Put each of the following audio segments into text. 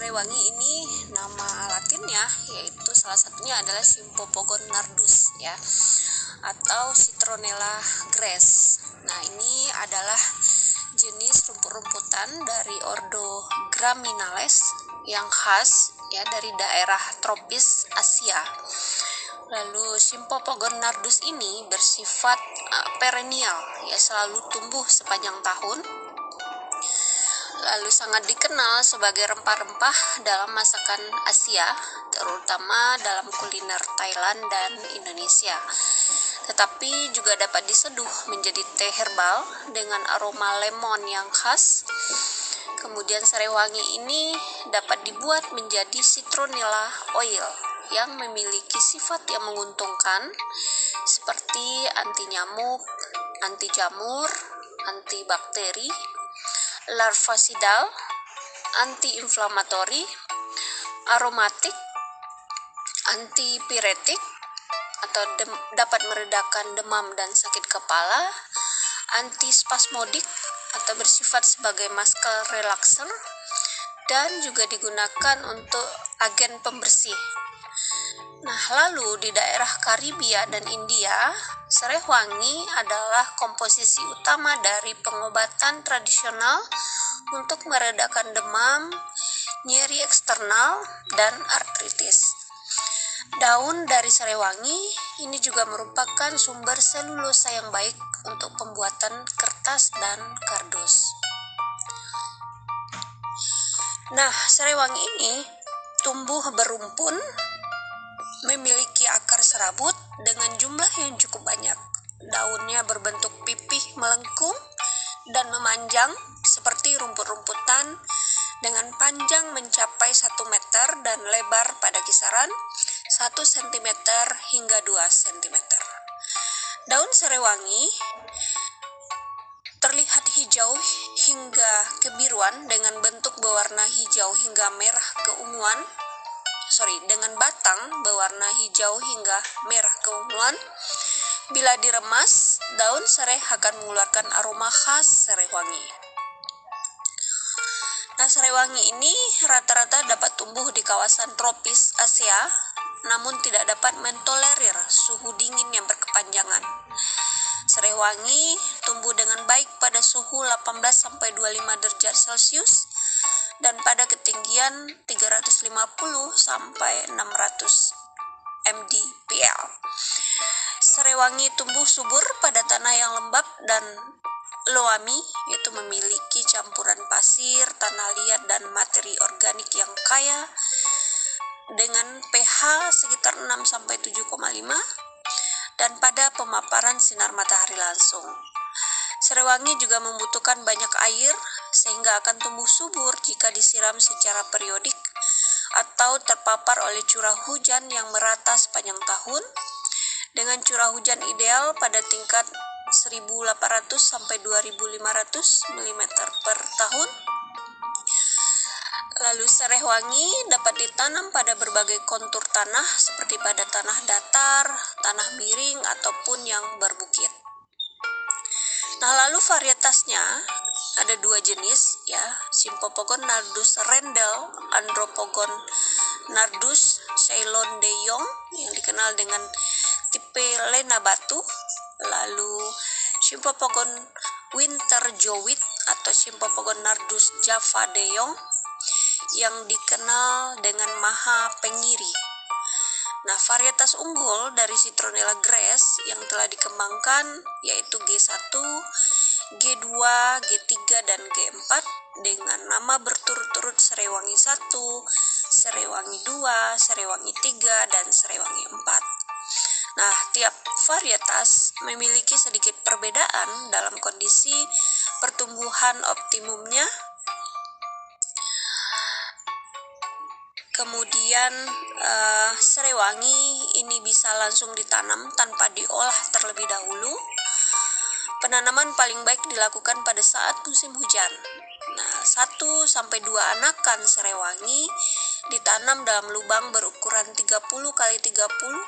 Serewangi ini nama latinnya yaitu salah satunya adalah Symphopogon nardus ya, atau Citronella grass. Nah, ini adalah jenis rumput-rumputan dari ordo Gramineales yang khas ya dari daerah tropis Asia. Lalu Symphopogon nardus ini bersifat perennial ya, selalu tumbuh sepanjang tahun. Lalu sangat dikenal sebagai rempah-rempah dalam masakan Asia, terutama dalam kuliner Thailand dan Indonesia. Tetapi juga dapat diseduh menjadi teh herbal dengan aroma lemon yang khas. Kemudian serewangi ini dapat dibuat menjadi citronella oil yang memiliki sifat yang menguntungkan seperti anti nyamuk, anti jamur, anti bakteri, larvacidal, anti-inflamatori, aromatik, antipiretik atau dapat meredakan demam dan sakit kepala, antispasmodik atau bersifat sebagai muscle relaxer, dan juga digunakan untuk agen pembersih. Nah, lalu di daerah Karibia dan India, serewangi adalah komposisi utama dari pengobatan tradisional untuk meredakan demam, nyeri eksternal, dan artritis. Daun dari serewangi ini juga merupakan sumber selulosa yang baik untuk pembuatan kertas dan kardus. Nah, serewangi ini tumbuh berumpun, memiliki akar serabut dengan jumlah yang cukup banyak. Daunnya berbentuk pipih melengkung dan memanjang seperti rumput-rumputan dengan panjang mencapai 1 meter dan lebar pada kisaran 1 cm hingga 2 cm. Daun serewangi terlihat hijau hingga kebiruan dengan bentuk berwarna hijau hingga merah keunguan. Dengan batang berwarna hijau hingga merah keunguan. Bila diremas, daun sereh akan mengeluarkan aroma khas serewangi. Nah, serewangi ini rata-rata dapat tumbuh di kawasan tropis Asia, namun tidak dapat mentolerir suhu dingin yang berkepanjangan. Serewangi tumbuh dengan baik pada suhu 18-25 derajat Celcius dan pada ketinggian 350 sampai 600 mdpl. Serewangi tumbuh subur pada tanah yang lembab dan loamy, yaitu memiliki campuran pasir, tanah liat, dan materi organik yang kaya dengan pH sekitar 6-7,5 dan pada pemaparan sinar matahari langsung. Serewangi juga membutuhkan banyak air sehingga akan tumbuh subur jika disiram secara periodik atau terpapar oleh curah hujan yang merata sepanjang tahun dengan curah hujan ideal pada tingkat 1.800 sampai 2.500 mm per tahun. Lalu serewangi dapat ditanam pada berbagai kontur tanah seperti pada tanah datar, tanah miring, ataupun yang berbukit. Nah, lalu varietasnya ada 2 jenis ya, Symphopogon nardus Rendel, Andropogon nardus Ceylon de Jong yang dikenal dengan tipe Lena Batu, lalu Symphopogon winter jowit atau Symphopogon nardus Java de Jong yang dikenal dengan Maha Pengiri. Nah, varietas unggul dari Citronella grass yang telah dikembangkan yaitu G1, G2, G3, dan G4 dengan nama berturut-turut Serewangi 1, Serewangi 2, Serewangi 3, dan Serewangi 4. Nah, tiap varietas memiliki sedikit perbedaan dalam kondisi pertumbuhan optimumnya. Kemudian serewangi ini bisa langsung ditanam tanpa diolah terlebih dahulu. Penanaman paling baik dilakukan pada saat musim hujan. Nah, 1-2 anakan serewangi ditanam dalam lubang berukuran 30 x 30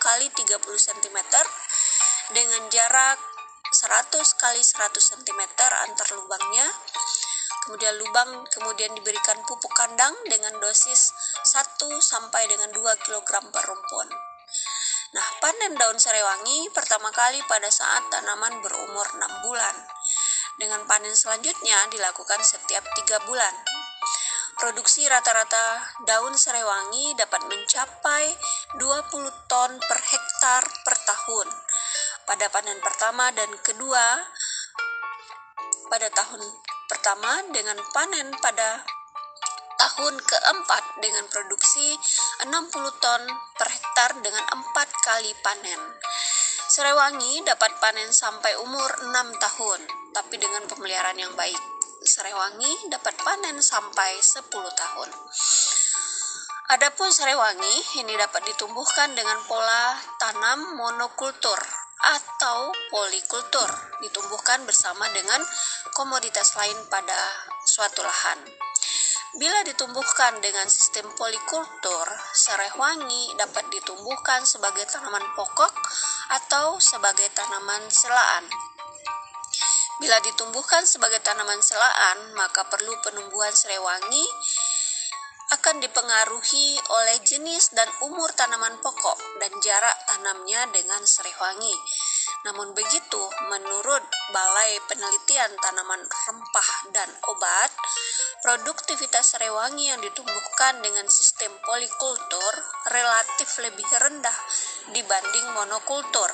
x 30 cm dengan jarak 100 x 100 cm antar lubangnya. Kemudian lubang kemudian diberikan pupuk kandang dengan dosis 1 sampai dengan 2 kg per rumpun. Nah, panen daun serewangi pertama kali pada saat tanaman berumur 6 bulan. Dengan panen selanjutnya dilakukan setiap 3 bulan. Produksi rata-rata daun serewangi dapat mencapai 20 ton per hektar per tahun pada panen pertama dan kedua pada tahun pertama, dengan panen pada tahun keempat dengan produksi 60 ton per hektar dengan 4 kali panen. Serewangi dapat panen sampai umur 6 tahun, tapi dengan pemeliharaan yang baik. Serewangi dapat panen sampai 10 tahun. Adapun serewangi ini dapat ditumbuhkan dengan pola tanam monokultur atau polikultur, ditumbuhkan bersama dengan komoditas lain pada suatu lahan. Bila ditumbuhkan dengan sistem polikultur, serewangi dapat ditumbuhkan sebagai tanaman pokok atau sebagai tanaman selaan. Bila ditumbuhkan sebagai tanaman selaan, maka perlu penumbuhan serewangi akan dipengaruhi oleh jenis dan umur tanaman pokok dan jarak tanamnya dengan serewangi. Namun begitu, menurut Balai Penelitian Tanaman Rempah dan Obat, produktivitas serewangi yang ditumbuhkan dengan sistem polikultur relatif lebih rendah dibanding monokultur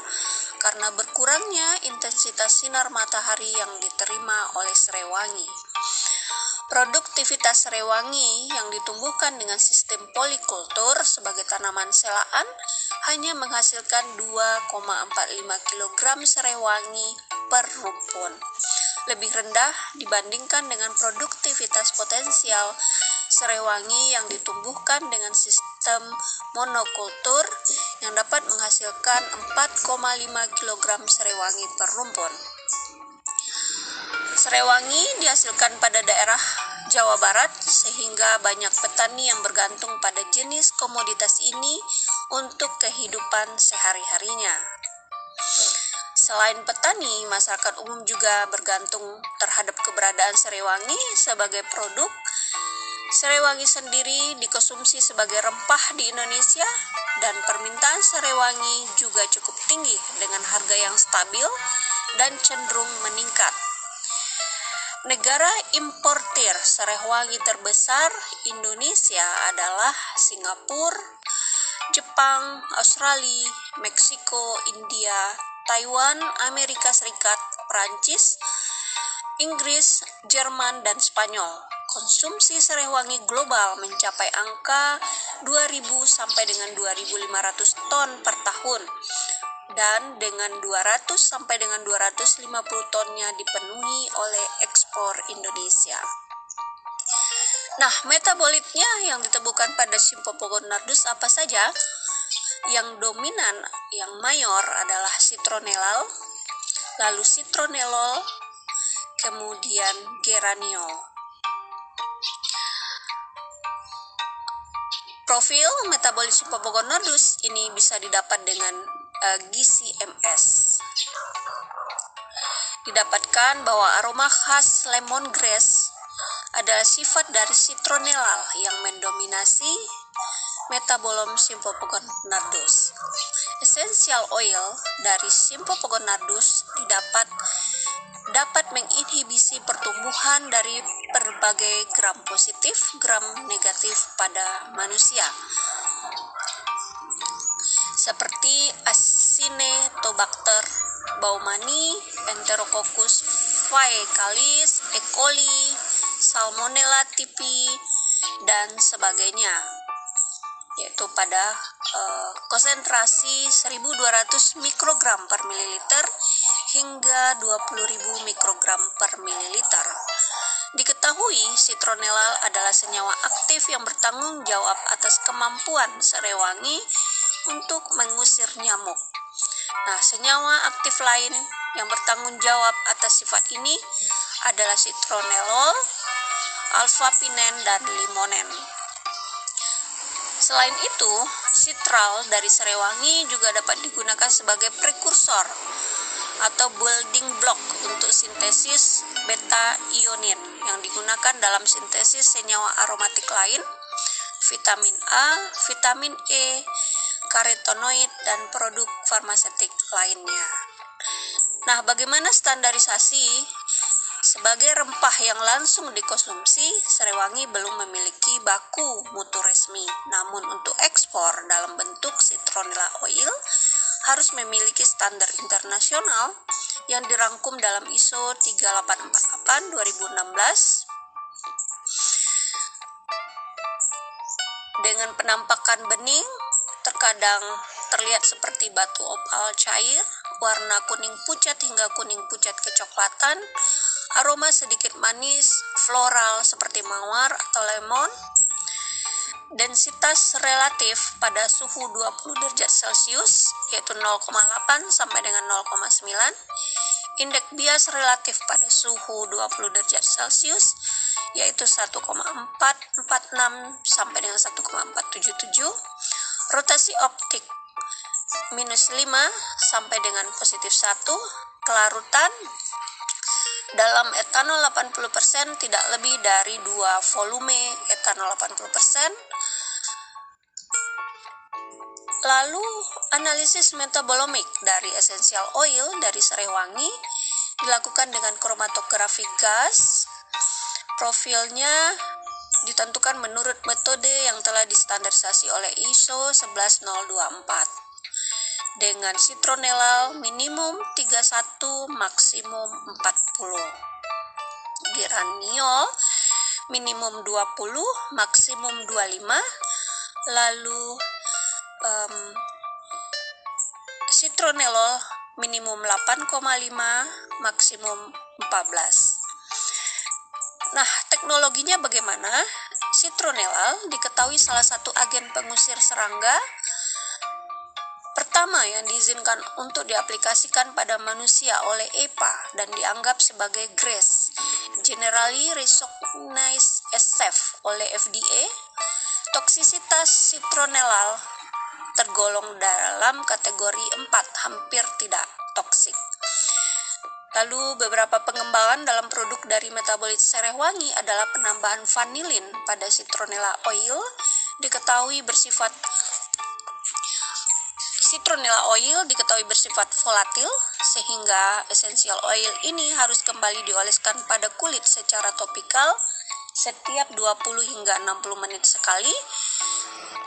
karena berkurangnya intensitas sinar matahari yang diterima oleh serewangi. Produktivitas serewangi yang ditumbuhkan dengan sistem polikultur sebagai tanaman selaan hanya menghasilkan 2,45 kg serewangi per rumpun, lebih rendah dibandingkan dengan produktivitas potensial serewangi yang ditumbuhkan dengan sistem monokultur yang dapat menghasilkan 4,5 kg serewangi per rumpun. Serewangi dihasilkan pada daerah Jawa Barat sehingga banyak petani yang bergantung pada jenis komoditas ini untuk kehidupan sehari-harinya. Selain petani, masyarakat umum juga bergantung terhadap keberadaan serewangi sebagai produk. Serewangi sendiri dikonsumsi sebagai rempah di Indonesia dan permintaan serewangi juga cukup tinggi dengan harga yang stabil dan cenderung meningkat. Negara importir serewangi terbesar Indonesia adalah Singapura, Jepang, Australia, Meksiko, India, Taiwan, Amerika Serikat, Prancis, Inggris, Jerman, dan Spanyol. Konsumsi serewangi global mencapai angka 2.000 sampai dengan 2.500 ton per tahun. Dan dengan 200 sampai dengan 250 tonnya dipenuhi oleh ekspor Indonesia. Nah, metabolitnya yang ditemukan pada Symphopogon nardus apa saja? Yang dominan, yang mayor adalah citronellal, lalu citronellol, kemudian geraniol. Profil metabolit Symphopogon nardus ini bisa didapat dengan gizi MS. Didapatkan bahwa aroma khas lemongrass adalah sifat dari citronellal yang mendominasi metabolom Symphopogon nardus. Essential oil dari Symphopogon nardus dapat menginhibisi pertumbuhan dari berbagai gram positif, gram negatif pada manusia, seperti Acinetobacter baumannii, Enterococcus faecalis, E. coli, Salmonella typhi, dan sebagainya, yaitu pada konsentrasi 1.200 mikrogram per mililiter hingga 20.000 mikrogram per mililiter. Diketahui citronellal adalah senyawa aktif yang bertanggung jawab atas kemampuan serewangi untuk mengusir nyamuk. Nah, senyawa aktif lain yang bertanggung jawab atas sifat ini adalah citronellol, alpha-pinen, dan limonen. Selain itu, citral dari serewangi juga dapat digunakan sebagai prekursor atau building block untuk sintesis beta-ionin yang digunakan dalam sintesis senyawa aromatik lain, vitamin A, vitamin E, karotenoid, dan produk farmaseutik lainnya. Nah, bagaimana standarisasi? Sebagai rempah yang langsung dikonsumsi, serewangi belum memiliki baku mutu resmi. Namun untuk ekspor dalam bentuk citronella oil harus memiliki standar internasional yang dirangkum dalam ISO 3848 2016 dengan penampakan bening, terkadang terlihat seperti batu opal cair, warna kuning pucat hingga kuning pucat kecoklatan, aroma sedikit manis, floral seperti mawar atau lemon, densitas relatif pada suhu 20 derajat Celcius yaitu 0,8 sampai dengan 0,9, indeks bias relatif pada suhu 20 derajat Celcius yaitu 1,446 sampai dengan 1,477, rotasi optik minus 5 sampai dengan positif 1, kelarutan dalam etanol 80% tidak lebih dari 2 volume etanol 80%. Lalu analisis metabolomik dari essential oil dari serewangi dilakukan dengan kromatografi gas. Profilnya ditentukan menurut metode yang telah distandarisasi oleh ISO 11024 dengan citronellal minimum 31 maksimum 40, geraniol minimum 20 maksimum 25, lalu citronellal minimum 8,5 maksimum 14. Nah, teknologinya bagaimana? Citronellal diketahui salah satu agen pengusir serangga pertama yang diizinkan untuk diaplikasikan pada manusia oleh EPA dan dianggap sebagai GRAS, Generally Recognized as Safe oleh FDA. Toksisitas citronellal tergolong dalam kategori 4, hampir tidak toksik. Lalu beberapa pengembangan dalam produk dari metabolit serewangi adalah penambahan vanilin pada citronella oil. Citronella oil diketahui bersifat volatil sehingga essential oil ini harus kembali dioleskan pada kulit secara topikal setiap 20 hingga 60 menit sekali.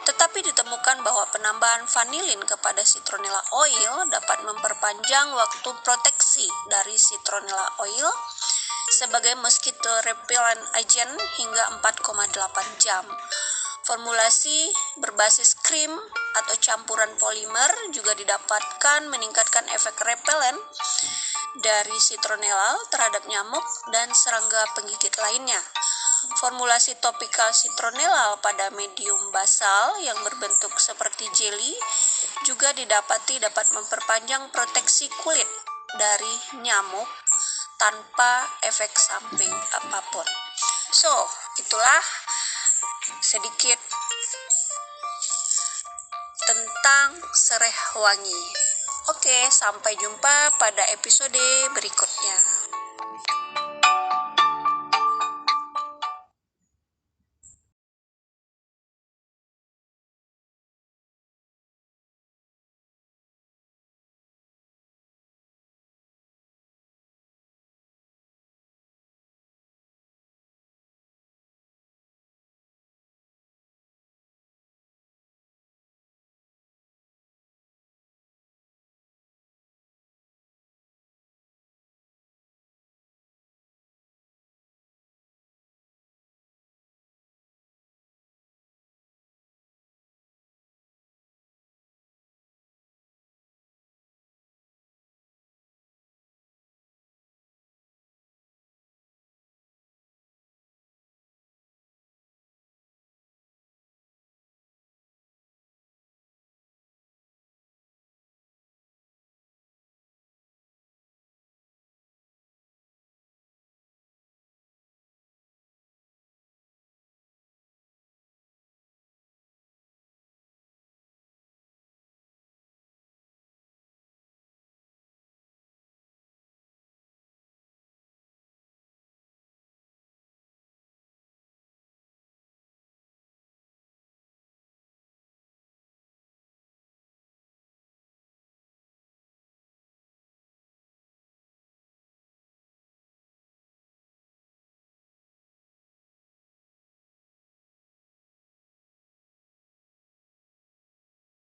Tetapi ditemukan bahwa penambahan vanilin kepada citronella oil dapat memperpanjang waktu proteksi dari citronella oil sebagai mosquito repellent agent hingga 4,8 jam. Formulasi berbasis krim atau campuran polimer juga didapatkan meningkatkan efek repellent dari citronellal terhadap nyamuk dan serangga penggigit lainnya. Formulasi topikal citronellal pada medium basal yang berbentuk seperti jelly juga didapati dapat memperpanjang proteksi kulit dari nyamuk tanpa efek samping apapun. So, itulah sedikit tentang serewangi. Oke, sampai jumpa pada episode berikutnya.